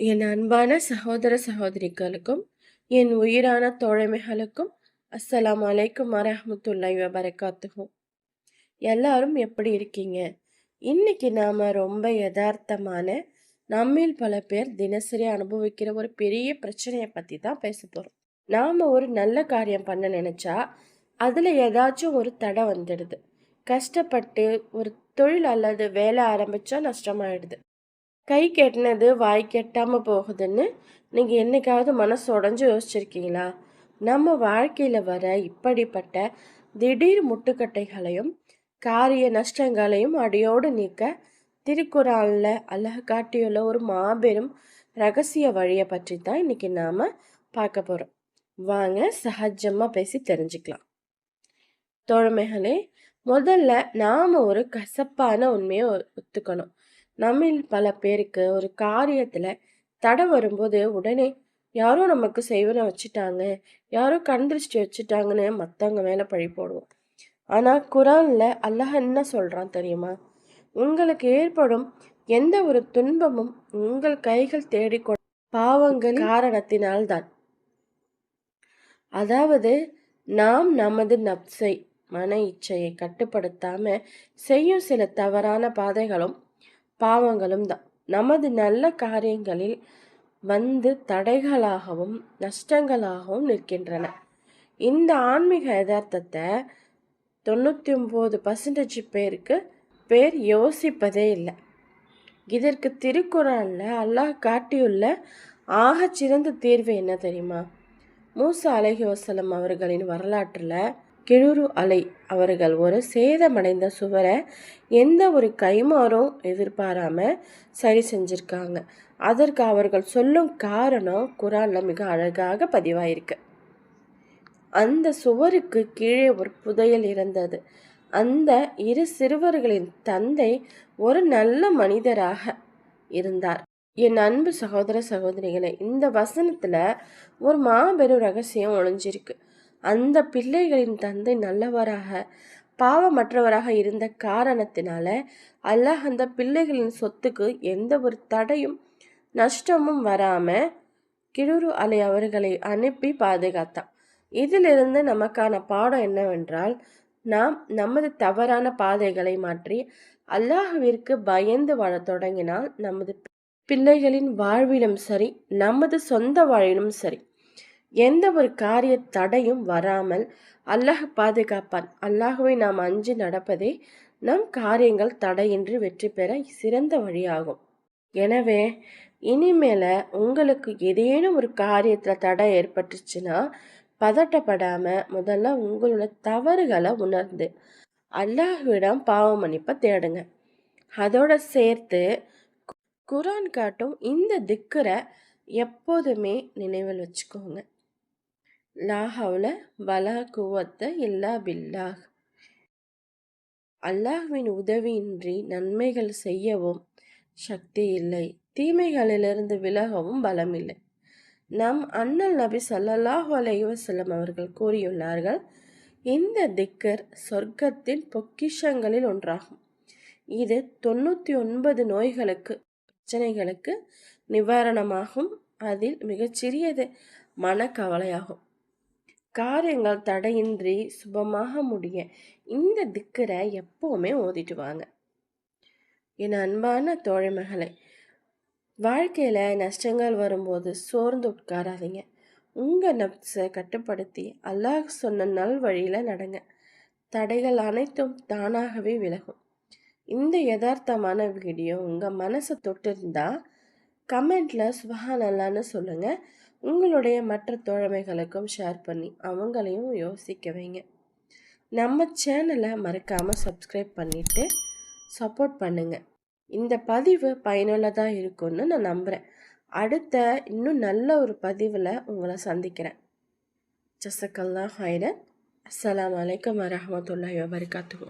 என் அன்பான சகோதர சகோதரிகளுக்கும் என் உயிரான தோழமைகளுக்கும் அஸ்ஸலாமு அலைக்கும் வரஹ்மத்துல்லாஹி வபரகாத்துஹு. எல்லாரும் எப்படி இருக்கீங்க? இன்னைக்கு நாம ரொம்ப யதார்த்தமான நம்மில் பல பேர் தினசரி அனுபவிக்கிற ஒரு பெரிய பிரச்சனையை பத்தி தான் பேச போறோம். நாம ஒரு நல்ல காரியம் பண்ண நினைச்சா அதுல ஏதாச்சும் ஒரு தடை வந்துடுது. கஷ்டப்பட்டு ஒரு தொழில் அல்லது வேலை ஆரம்பிச்சா நஷ்டமாயிடுது. கை கெட்டினது வாய் கெட்டாம போகுதுன்னு நீங்கள் என்னைக்காவது மனசு உடஞ்சு யோசிச்சிருக்கீங்களா? நம்ம வாழ்க்கையில் வர இப்படிப்பட்ட திடீர் முட்டுக்கட்டைகளையும் காரிய நஷ்டங்களையும் அடியோடு நீக்க திருக்குறளில் அல்லாஹ் காட்டியுள்ள ஒரு மாபெரும் ரகசிய வழியை பற்றி தான் இன்னைக்கு நாம் பார்க்க போகிறோம். வாங்க சகஜமாக பேசி தெரிஞ்சுக்கலாம். தோழமைகளே, முதல்ல நாம் ஒரு கசப்பான உண்மையை ஒத்துக்கணும். நம்மில் பல பேருக்கு ஒரு காரியத்தில் தடை வரும்போது உடனே யாரோ நமக்கு செய்வனை வச்சுட்டாங்க, யாரோ கண் திருஷ்டி வச்சுட்டாங்கன்னு மற்றவங்க மேலே பழி போடுவோம். ஆனால் குரானில் அல்லாஹ் என்ன சொல்கிறான் தெரியுமா? உங்களுக்கு ஏற்படும் எந்த ஒரு துன்பமும் உங்கள் கைகள் தேடிக்கொண்ட பாவங்கள் காரணத்தினால்தான். அதாவது நாம் நமது நப்சை மன இச்சையை கட்டுப்படுத்தாம செய்யும் சில தவறான பாதைகளும் பாவங்களும் தான் நமது நல்ல காரியங்களில் வந்து தடைகளாகவும் நஷ்டங்களாகவும் நிற்கின்றன. இந்த ஆன்மீக யதார்த்தத்தை 99% பேர் யோசிப்பதே இல்லை. இதற்கு திருக்குறான்ல அல்லாஹ் காட்டியுள்ள ஆகச்சிறந்த தீர்வு என்ன தெரியுமா? மூசா அலைஹி வஸல்லம் அவர்களின் வரலாற்றில் கிழுரு அலை அவர்கள் ஒரு சேதமடைந்த சுவரை எந்த ஒரு கைமாறும் எதிர்பாராம சரி செஞ்சிருக்காங்க. அதற்கு அவர்கள் சொல்லும் காரணம் குரான்ல மிக அழகாக பதிவாயிருக்கு. அந்த சுவருக்கு கீழே ஒரு புதையல் இருந்தது. அந்த இரு சிறுவர்களின் தந்தை ஒரு நல்ல மனிதராக இருந்தார். என் அன்பு சகோதர சகோதரிகளை, இந்த வசனத்துல ஒரு மாபெரும் ரகசியம் ஒளிஞ்சிருக்கு. அந்த பிள்ளைகளின் தந்தை நல்லவராக பாவமற்றவராக இருந்த காரணத்தினால அல்லாஹ் அந்த பிள்ளைகளின் சொத்துக்கு எந்த ஒரு தடையும் நஷ்டமும் வராம கிழுரு அலை அவர்களை அனுப்பி பாதுகாத்தான். இதிலிருந்து நமக்கான பாடம் என்னவென்றால், நாம் நமது தவறான பாதைகளை மாற்றி அல்லாஹ்விற்கு பயந்து வாழ தொடங்கினால் நமது பிள்ளைகளின் வாழ்விலும் சரி, நமது சொந்த வாழ்விலும் சரி, எந்த ஒரு காரிய தடையும் வராமல் அல்லாஹ் பாதுகாப்பான். அல்லாஹுவை நாம் அஞ்சு நடப்பதே நம் காரியங்கள் தடையின்றி வெற்றி பெற சிறந்த வழியாகும். எனவே இனிமேல உங்களுக்கு ஏதேனும் ஒரு காரியத்துல தடை ஏற்பட்டுச்சுன்னா பதட்டப்படாம முதல்ல உங்களோட தவறுகளை உணர்ந்து அல்லாஹ்விடம் பாவ மன்னிப்பை தேடுங்க. அதோட சேர்த்து குரான் காட்டும் இந்த திக்கரை எப்போதுமே நினைவில் வச்சுக்கோங்க. லா ஹவ்ல வலா குவத்த இல்லா பில்லாஹ். அல்லாஹ்வின் உதவியின்றி நன்மைகள் செய்யவும் சக்தி இல்லை, தீமைகளிலிருந்து விலகவும் பலம் இல்லை. நம் அண்ணல் நபி ஸல்லல்லாஹு அலைஹி வஸல்லம் அவர்கள் கூறியுள்ளார்கள், இந்த திக்கர் சொர்க்கத்தின் பொக்கிஷங்களில் ஒன்றாகும். இது 99 நோய்களுக்கு பிரச்சனைகளுக்கு நிவாரணமாகும். அதில் மிகச்சிறியது மனக்கவலையாகும். காரியங்கள் தடையின்றி சுபமாக முடிய இந்த திக்கரை எப்பவுமே ஓதிட்டு வாங்க. என் அன்பான தோழமைகளை, வாழ்க்கையில நஷ்டங்கள் வரும்போது சோர்ந்து உட்காராதீங்க. உங்க நப்சை கட்டுப்படுத்தி அல்லாஹ் சொன்ன நல் வழியில நடங்க. தடைகள் அனைத்தும் தானாகவே விலகும். இந்த யதார்த்தமான வீடியோ உங்க மனசை தொட்டிருந்தா கமெண்ட்ல சுபஹான் அல்லான்னு சொல்லுங்க. உங்களுடைய மற்ற தோழமைகளுக்கும் ஷேர் பண்ணி அவங்களையும் யோசிக்க வைங்க. நம்ம சேனலை மறக்காமல் சப்ஸ்கிரைப் பண்ணிவிட்டு சப்போர்ட் பண்ணுங்கள். இந்த பதிவு பயனுள்ளதாக இருக்கும்னு நான் நம்புகிறேன். அடுத்த இன்னும் நல்ல ஒரு பதிவில் உங்களை சந்திக்கிறேன். ஜஸக்கல்லாஹ் ஹைரன். அஸ்ஸலாமு அலைக்கும் வரஹ்மத்துல்லாஹி வபரகாத்துஹு.